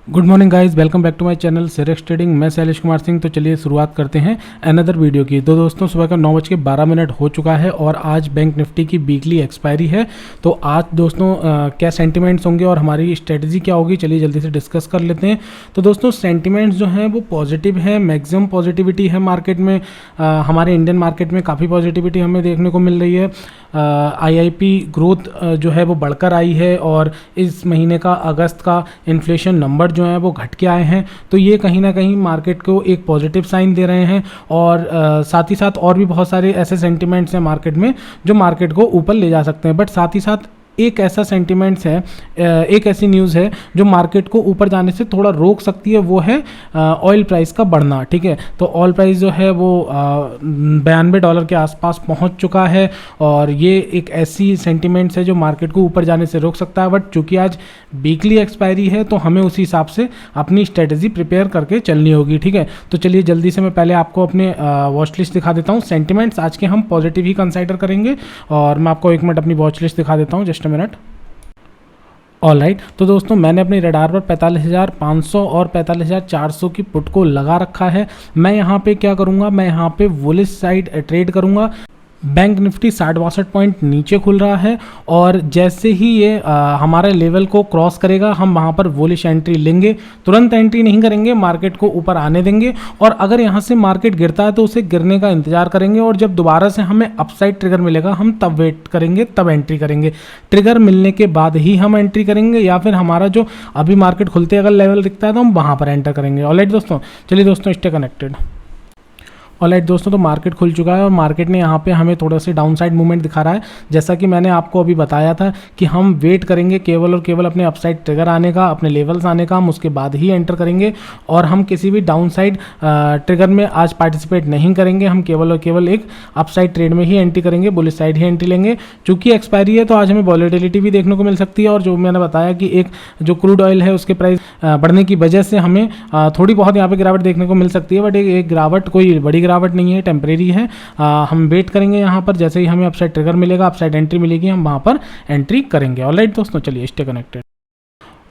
Good morning guys, welcome back to my channel सेरेक्स trading. मैं शैलेश कुमार सिंह। तो चलिए शुरुआत करते हैं अनदर वीडियो की। तो दोस्तों सुबह का 9:12 हो चुका है और आज बैंक निफ्टी की वीकली एक्सपायरी है। तो आज दोस्तों क्या सेंटिमेंट्स होंगे और हमारी स्ट्रेटजी क्या होगी, चलिए जल्दी से डिस्कस कर लेते हैं। तो दोस्तों सेंटिमेंट्स जो हैं वो पॉजिटिव है, मैक्सिमम पॉजिटिविटी है मार्केट में। हमारे इंडियन मार्केट में काफ़ी पॉजिटिविटी हमें देखने को मिल रही है। आईआईपी ग्रोथ जो है वो बढ़कर आई है और इस महीने का अगस्त का इन्फ्लेशन नंबर जो है वो घट के आए हैं। तो ये कहीं ना कहीं मार्केट को एक पॉजिटिव साइन दे रहे हैं और साथ ही साथ और भी बहुत सारे ऐसे सेंटिमेंट्स हैं मार्केट में जो मार्केट को ऊपर ले जा सकते हैं। बट साथ ही साथ एक ऐसा सेंटिमेंट्स है, एक ऐसी न्यूज़ है जो मार्केट को ऊपर जाने से थोड़ा रोक सकती है, वो है ऑयल प्राइस का बढ़ना। ठीक है, तो ऑयल प्राइस जो है वो $92 के आसपास पहुंच चुका है और ये एक ऐसी सेंटिमेंट्स है जो मार्केट को ऊपर जाने से रोक सकता है। बट चूंकि आज वीकली एक्सपायरी है तो हमें उसी हिसाब से अपनी स्ट्रेटजी प्रिपेयर करके चलनी होगी। ठीक है, तो चलिए जल्दी से मैं पहले आपको अपने वॉच लिस्ट दिखा देता हूँ। सेंटिमेंट्स आज के हम पॉजिटिव ही कंसाइडर करेंगे और मैं आपको एक मिनट अपनी वॉच लिस्ट दिखा देता हूँ, जस्ट मिनट। ऑल राइट, तो दोस्तों मैंने अपनी रडार पर 45,500 और 45,400 की पुट को लगा रखा है। मैं यहाँ पे क्या करूँगा, मैं यहाँ पे वुलिश साइड ट्रेड करूँगा। बैंक निफ्टी 60-62 पॉइंट नीचे खुल रहा है और जैसे ही ये हमारे लेवल को क्रॉस करेगा हम वहाँ पर वुलिश एंट्री लेंगे। तुरंत एंट्री नहीं करेंगे, मार्केट को ऊपर आने देंगे और अगर यहाँ से मार्केट गिरता है तो उसे गिरने का इंतजार करेंगे और जब दोबारा से हमें अपसाइड ट्रिगर मिलेगा हम तब वेट करेंगे, तब एंट्री करेंगे। ट्रिगर मिलने के बाद ही हम एंट्री करेंगे या फिर हमारा जो अभी मार्केट खुलते अगर लेवल दिखता है तो हम वहाँ पर एंटर करेंगे। ऑलराइट दोस्तों, चलिए दोस्तों स्टे कनेक्टेड। ऑलराइट दोस्तों, तो मार्केट खुल चुका है और मार्केट ने यहाँ पे हमें थोड़ा सा डाउन साइड मूवमेंट दिखा रहा है। जैसा कि मैंने आपको अभी बताया था कि हम वेट करेंगे केवल और केवल अपने अपसाइड ट्रिगर आने का, अपने लेवल्स आने का, हम उसके बाद ही एंटर करेंगे और हम किसी भी डाउन साइड ट्रिगर में आज पार्टिसिपेट नहीं करेंगे। हम केवल और केवल एक अपसाइड ट्रेड में ही एंट्री करेंगे, बुलिश साइड ही एंट्री लेंगे। चूंकि एक्सपायरी है तो आज हमें वॉलेटिलिटी भी देखने को मिल सकती है और जो मैंने बताया कि एक जो क्रूड ऑयल है उसके प्राइस बढ़ने की वजह से हमें थोड़ी बहुत यहाँ पे गिरावट देखने को मिल सकती है। बट एक गिरावट कोई बड़ी गिरावट नहीं है, टेम्परेरी है। हम वेट करेंगे यहाँ पर, जैसे ही हमें अपसाइड ट्रिगर मिलेगा, अपसाइड एंट्री मिलेगी, हम वहाँ पर एंट्री करेंगे। ऑलराइट दोस्तों, चलिए स्टे कनेक्टेड।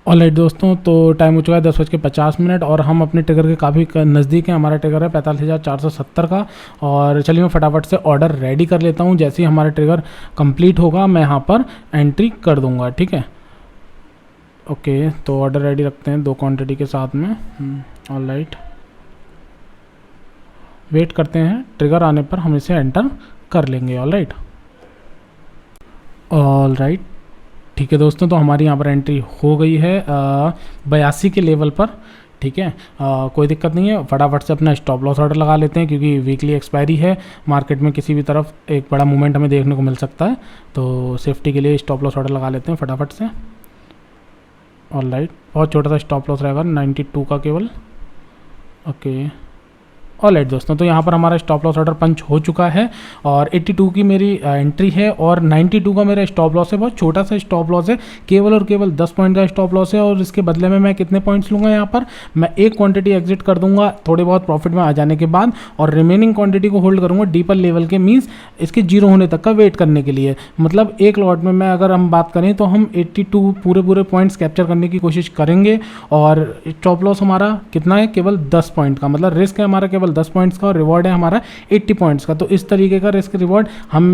ऑलराइट दोस्तों, तो टाइम हो चुका है 10:50 और हम अपने ट्रिगर के काफ़ी नज़दीक हैं। हमारा ट्रिगर है 45,470 का और चलिए मैं फटाफट से ऑर्डर रेडी कर लेता हूँ। जैसे ही हमारा ट्रिगर कंप्लीट होगा मैं यहाँ पर एंट्री कर दूँगा। ठीक है, ओके, तो ऑर्डर रेडी रखते हैं 2 क्वान्टिटी के साथ में। ऑलराइट, वेट करते हैं, ट्रिगर आने पर हम इसे एंटर कर लेंगे। ऑलराइट ऑलराइट, ठीक है दोस्तों, तो हमारी यहाँ पर एंट्री हो गई है 82 के लेवल पर। ठीक है, कोई दिक्कत नहीं है। फटाफट से अपना स्टॉप लॉस ऑर्डर लगा लेते हैं क्योंकि वीकली एक्सपायरी है। मार्केट में किसी भी तरफ एक बड़ा मूवमेंट हमें देखने को मिल सकता है, तो सेफ्टी के लिए स्टॉप लॉस ऑर्डर लगा लेते हैं फटाफट से। ऑलराइट, बहुत छोटा सा स्टॉप लॉस रहेगा 92 का केवल। ओके, ऑलराइट दोस्तों, तो यहाँ पर हमारा स्टॉप लॉस ऑर्डर पंच हो चुका है और 82 की मेरी एंट्री है और 92 का मेरा स्टॉप लॉस है। बहुत छोटा सा स्टॉप लॉस है, केवल और केवल 10 पॉइंट का स्टॉप लॉस है और इसके बदले में मैं कितने पॉइंट्स लूँगा, यहाँ पर मैं एक क्वांटिटी एग्जिट कर दूंगा थोड़े बहुत प्रॉफिट में आ जाने के बाद और रिमेनिंग क्वांटिटी को होल्ड करूँगा डीपर लेवल के, मीन्स इसके जीरो होने तक का वेट करने के लिए। मतलब एक लॉट में मैं अगर हम बात करें तो हम 82 पूरे पॉइंट्स कैप्चर करने की कोशिश करेंगे और स्टॉप लॉस हमारा कितना है, केवल 10 पॉइंट का। मतलब रिस्क है हमारा केवल 10 पॉइंट्स का और रिवॉर्ड है हमारा 80 पॉइंट्स का। तो इस तरीके का रिस्क रिवॉर्ड हम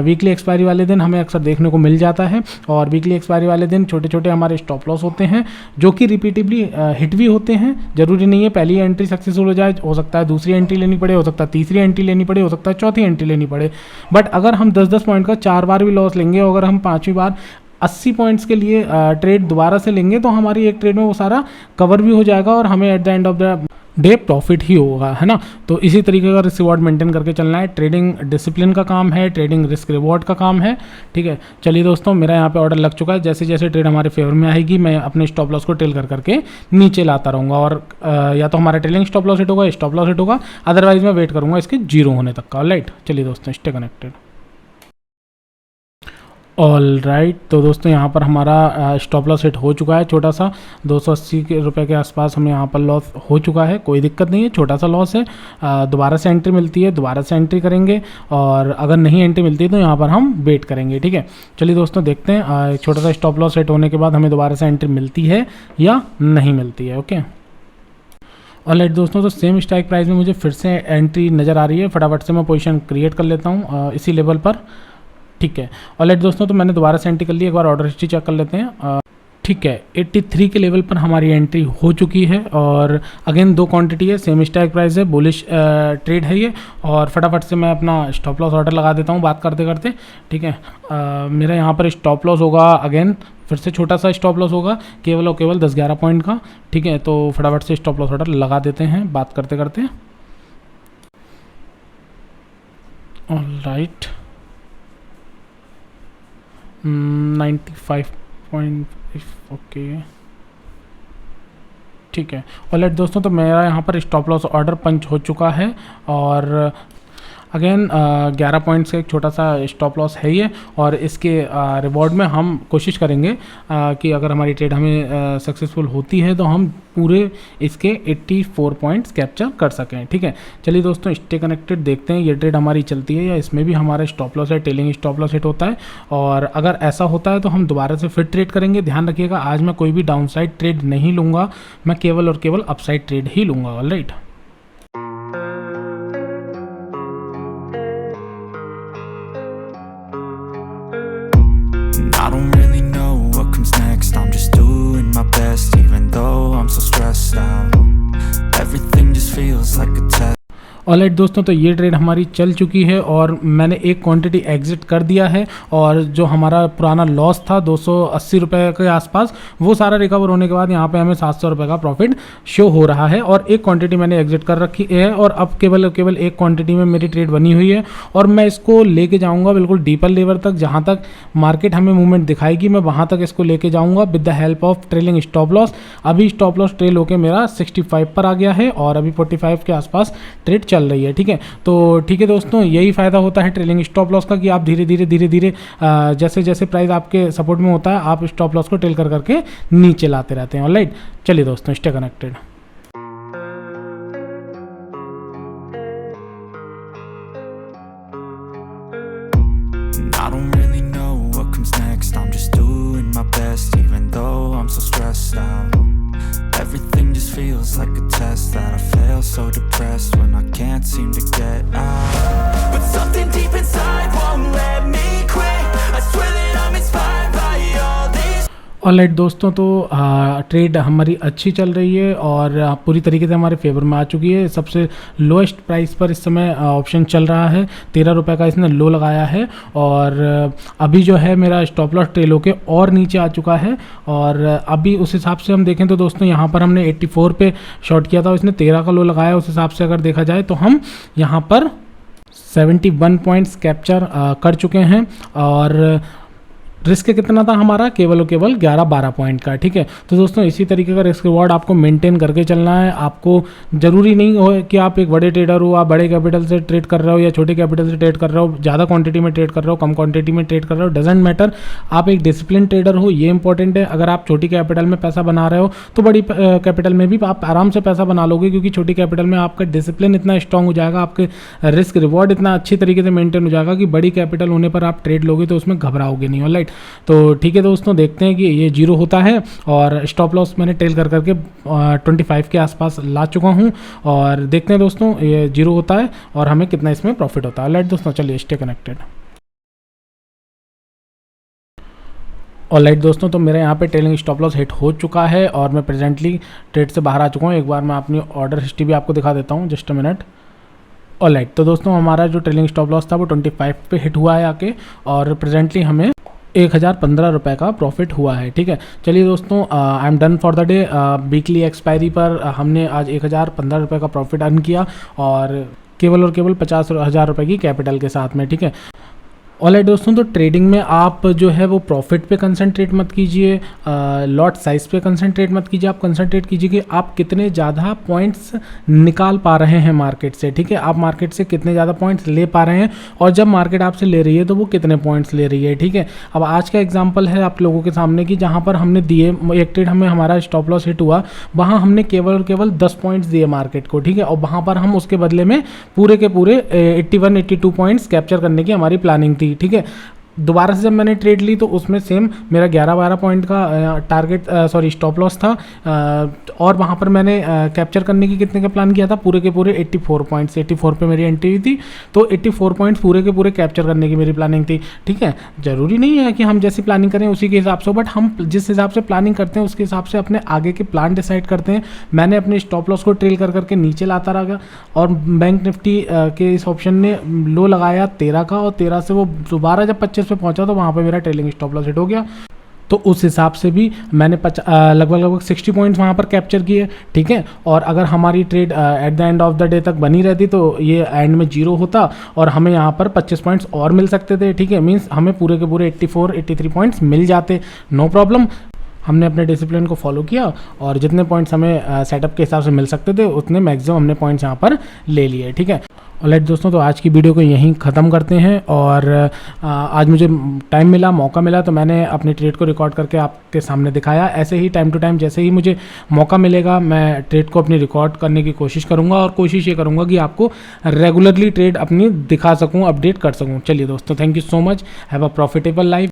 वीकली एक्सपायरी वाले दिन हमें अक्सर देखने को मिल जाता है और वीकली एक्सपायरी वाले दिन छोटे छोटे हमारे स्टॉप लॉस होते हैं जो कि रिपीटिवली हिट भी होते हैं। जरूरी नहीं है पहली एंट्री सक्सेसफुल हो जाए, हो सकता है दूसरी एंट्री लेनी पड़े, हो सकता है तीसरी एंट्री लेनी पड़े, हो सकता है चौथी एंट्री लेनी पड़े। बट अगर हम 10-10 पॉइंट का 4 बार भी लॉस लेंगे और अगर हम 5वीं बार 80 पॉइंट्स के लिए ट्रेड दोबारा से लेंगे तो हमारी एक ट्रेड में वो सारा कवर भी हो जाएगा और हमें at the end of the day profit ही होगा, है ना। तो इसी तरीके का रिस्क रिवॉर्ड मेंटेन करके चलना है। ट्रेडिंग डिसिप्लिन का काम है, ट्रेडिंग रिस्क रिवॉर्ड का काम है। ठीक है, चलिए दोस्तों, मेरा यहाँ पे ऑर्डर लग चुका है। जैसे जैसे ट्रेड हमारे फेवर में आएगी मैं अपने स्टॉप लॉस को टेल करके नीचे लाता रहूँगा और या तो हमारा ट्रेलिंग स्टॉप लॉस हिट होगा, स्टॉप लॉस हिट होगा, अदरवाइज मैं वेट करूँगा इसके जीरो होने तक का। ऑलराइट, चलिए दोस्तों स्टे कनेक्टेड। ऑल राइट, तो दोस्तों यहाँ पर हमारा स्टॉप लॉस हिट हो चुका है। छोटा सा 280 के रुपए के आसपास हमें यहाँ पर लॉस हो चुका है। कोई दिक्कत नहीं है, छोटा सा लॉस है। दोबारा से एंट्री मिलती है, दोबारा से एंट्री करेंगे, और अगर नहीं एंट्री मिलती है तो यहाँ पर हम वेट करेंगे। ठीक है, चलिए दोस्तों देखते हैं छोटा सा स्टॉप लॉस हिट होने के बाद हमें दोबारा से एंट्री मिलती है या नहीं मिलती है। ओके, ऑलराइट दोस्तों, तो सेम स्ट्राइक प्राइस में मुझे फिर से एंट्री नज़र आ रही है। फटाफट से मैं पोजीशन क्रिएट कर लेता हूँ इसी लेवल पर। ठीक है, ऑलराइट दोस्तों, तो मैंने दोबारा से एंट्री कर ली। एक बार ऑर्डर हिस्ट्री चेक कर लेते हैं। ठीक है, 83 के लेवल पर हमारी एंट्री हो चुकी है, और अगेन 2 क्वांटिटी है, सेम स्ट्राइक प्राइस है, बुलिश ट्रेड है ये। और फटाफट से मैं अपना स्टॉप लॉस ऑर्डर लगा देता हूँ बात करते करते। ठीक है, मेरा यहाँ पर स्टॉप लॉस होगा, अगेन फिर से छोटा सा स्टॉप लॉस होगा, केवल और केवल 10-11 पॉइंट का। ठीक है, तो फटाफट से स्टॉप लॉस ऑर्डर लगा देते हैं बात करते करते। ऑलराइट, 95.5, ओके, ठीक है। ऑलराइट दोस्तों, तो मेरा यहाँ पर स्टॉप लॉस ऑर्डर पंच हो चुका है, और अगेन 11 पॉइंट्स का एक छोटा सा स्टॉप लॉस है ये। और इसके रिवॉर्ड में हम कोशिश करेंगे कि अगर हमारी ट्रेड हमें सक्सेसफुल होती है तो हम पूरे इसके 84 पॉइंट्स कैप्चर कर सकें। ठीक है, चलिए दोस्तों स्टे कनेक्टेड, देखते हैं ये ट्रेड हमारी चलती है या इसमें भी हमारा स्टॉप लॉस है, टेलिंग स्टॉप लॉस हिट होता है। और अगर ऐसा होता है तो हम दोबारा से फिर ट्रेड करेंगे। ध्यान रखिएगा, आज मैं कोई भी डाउन साइड ट्रेड नहीं लूँगा, मैं केवल और केवल अपसाइड ट्रेड ही लूँगा। Alright, I don't really know what comes next. I'm just doing my best, even though I'm so stressed out. Everything just feels like a test. Alright दोस्तों, तो ये ट्रेड हमारी चल चुकी है और मैंने एक क्वांटिटी एग्जिट कर दिया है, और जो हमारा पुराना लॉस था 280 रुपये के आसपास, वो सारा रिकवर होने के बाद यहाँ पे हमें 700 रुपये का प्रॉफिट शो हो रहा है। और एक क्वांटिटी मैंने एग्जिट कर रखी है, और अब केवल एक क्वांटिटी में मेरी ट्रेड बनी हुई है, और मैं इसको लेके जाऊँगा बिल्कुल डीपर लेवल तक। जहाँ तक मार्केट हमें मूवमेंट दिखाएगी मैं वहाँ तक इसको लेके जाऊँगा with the help of trailing stop loss. अभी स्टॉप लॉस ट्रेल होकर मेरा 65 पर आ गया है, और अभी 45 के आसपास ट्रेड चल रही है। ठीक है, तो ठीक है दोस्तों, यही फ़ायदा होता है ट्रेलिंग स्टॉप लॉस का कि आप धीरे धीरे जैसे जैसे प्राइस आपके सपोर्ट में होता है, आप स्टॉप लॉस को ट्रेल कर करके नीचे लाते रहते हैं। ऑलराइट, चलिए दोस्तों stay connected. I don't really know what comes next. I'm just doing my best, even though I'm so stressed out. Everything just feels like a test that I fail, so depressed when I can't seem to get out. But something deep inside won't let me quit. I swear that I'm inspired by all these. Alright दोस्तों, तो trade हमारी अच्छी चल रही है और पूरी तरीके से हमारे फेवर में आ चुकी है। सबसे लोएस्ट प्राइस पर इस समय ऑप्शन चल रहा है, 13 रुपये का इसने लो लगाया है, और अभी जो है मेरा स्टॉप लॉस ट्रेल होके और नीचे आ चुका है। और अभी उस हिसाब से हम देखें तो दोस्तों यहाँ पर हमने 84 पे शॉर्ट किया था, इसने 13 का लो लगाया। उस हिसाब से अगर देखा जाए तो हम यहाँ पर 71 पॉइंट्स कैप्चर कर चुके हैं, और रिस्क कितना था हमारा, केवल और केवल 11-12 पॉइंट का। ठीक है, तो दोस्तों इसी तरीके का रिस्क रिवॉर्ड आपको मेंटेन करके चलना है। आपको ज़रूरी नहीं हो कि आप एक बड़े ट्रेडर हो, आप बड़े कैपिटल से ट्रेड कर रहे हो या छोटे कैपिटल से ट्रेड कर रहे हो, ज़्यादा क्वांटिटी में ट्रेड कर रहे हो, कम क्वांटिटी में ट्रेड कर रहे हो, डजेंट मैटर। आप एक डिसिप्लिन ट्रेडर हो, ये इंपॉर्टेंट है। अगर आप छोटी कैपिटल में पैसा बना रहे हो तो बड़ी कैपिटल में भी आप आराम से पैसा बना लोगे, क्योंकि छोटी कैपिटल में आपका डिसिप्लिन इतना स्ट्रांग हो जाएगा, आपके रिस्क रिवॉर्ड इतना अच्छी तरीके से मेंटेन हो जाएगा कि बड़ी कैपिटल होने पर आप ट्रेड लोगे तो उसमें घबराओगे नहीं। ऑलराइट, तो ठीक है दोस्तों, देखते हैं कि ये 0 होता है, और स्टॉप लॉस मैंने टेल कर करके 25 के आसपास ला चुका हूँ, और देखते हैं दोस्तों ये 0 होता है और हमें कितना इसमें प्रॉफिट होता है। ऑलराइट दोस्तों, चलिए स्टे कनेक्टेड। ऑलराइट दोस्तों, तो मेरे यहाँ पे टेलिंग स्टॉप लॉस हिट हो चुका है, और मैं प्रेजेंटली ट्रेड से बाहर आ चुका हूँ। एक बार मैं अपनी ऑर्डर हिस्ट्री भी आपको दिखा देता हूँ, जस्ट अ मिनट। ऑलराइट, तो दोस्तों हमारा जो ट्रेलिंग स्टॉप लॉस था वो 25 पे हिट हुआ है आके, और प्रेजेंटली हमें 1015 रुपये का प्रॉफिट हुआ है। ठीक है, चलिए दोस्तों, I am done for the day. Weekly expiry पर हमने आज 1015 रुपये का प्रॉफिट अर्न किया, और केवल 50,000 रुपये की कैपिटल के साथ में। ठीक है, ऑलराइट दोस्तों, तो ट्रेडिंग में आप जो है वो प्रॉफिट पे कंसंट्रेट मत कीजिए, लॉट साइज पे कंसंट्रेट मत कीजिए, आप कंसंट्रेट कीजिए कि आप कितने ज़्यादा पॉइंट्स निकाल पा रहे हैं मार्केट से। ठीक है, आप मार्केट से कितने ज़्यादा पॉइंट्स ले पा रहे हैं और जब मार्केट आपसे ले रही है तो वो कितने पॉइंट्स ले रही है। ठीक है, अब आज का एग्जाम्पल है आप लोगों के सामने कि जहाँ पर हमने दिए एक ट्रेड हमें हमारा स्टॉप लॉस हिट हुआ, वहाँ हमने केवल 10 पॉइंट्स दिए मार्केट को। ठीक है, और वहाँ पर हम उसके बदले में पूरे के पूरे 81-82 पॉइंट्स कैप्चर करने की हमारी प्लानिंग थी। ठीक है, दोबारा से जब मैंने ट्रेड ली तो उसमें सेम मेरा 11-12 पॉइंट का टारगेट स्टॉप लॉस था, और वहाँ पर मैंने कैप्चर करने की कितने का प्लान किया था, पूरे के पूरे 84 पॉइंट्स। 84 पे मेरी एंट्री हुई थी, तो 84 पॉइंट्स पूरे के पूरे कैप्चर करने की मेरी प्लानिंग थी। ठीक है, ज़रूरी नहीं है कि हम जैसी प्लानिंग करें उसी के हिसाब से, बट हम जिस हिसाब से प्लानिंग करते हैं उसके हिसाब से अपने आगे के प्लान डिसाइड करते हैं। मैंने अपने स्टॉप लॉस को ट्रेल कर करके नीचे लाता रहा, और बैंक निफ्टी के इस ऑप्शन ने लो लगाया 13 का, और 13 से वो दोबारा जब 25 पे पहुंचा तो वहाँ पे मेरा ट्रेलिंग स्टॉप लॉस हिट हो गया। तो उस हिसाब से भी मैंने लगभग 60 पॉइंट्स वहाँ पर कैप्चर किए। ठीक है, और अगर हमारी trade at the end of the day तक बनी रहती तो ये एंड में 0 होता और हमें यहाँ पर 25 पॉइंट्स और मिल सकते थे। ठीक है, मीन्स हमें पूरे के पूरे 84-83 पॉइंट्स मिल जाते, नो प्रॉब्लम। हमने अपने डिसिप्लिन को फॉलो किया और जितने पॉइंट्स हमें सेटअप के हिसाब से मिल सकते थे उतने मैक्सिमम हमने पॉइंट्स यहाँ पर ले लिए। ठीक है, ऑलराइट दोस्तों, तो आज की वीडियो को यहीं ख़त्म करते हैं। और आज मुझे टाइम मिला, मौका मिला, तो मैंने अपनी ट्रेड को रिकॉर्ड करके आपके सामने दिखाया। ऐसे ही टाइम टू टाइम जैसे ही मुझे मौका मिलेगा मैं ट्रेड को अपनी रिकॉर्ड करने की कोशिश करूँगा, और कोशिश ये करूँगा कि आपको रेगुलरली ट्रेड अपनी दिखा सकूँ, अपडेट कर सकूँ। चलिए दोस्तों, thank you so much, have a profitable life.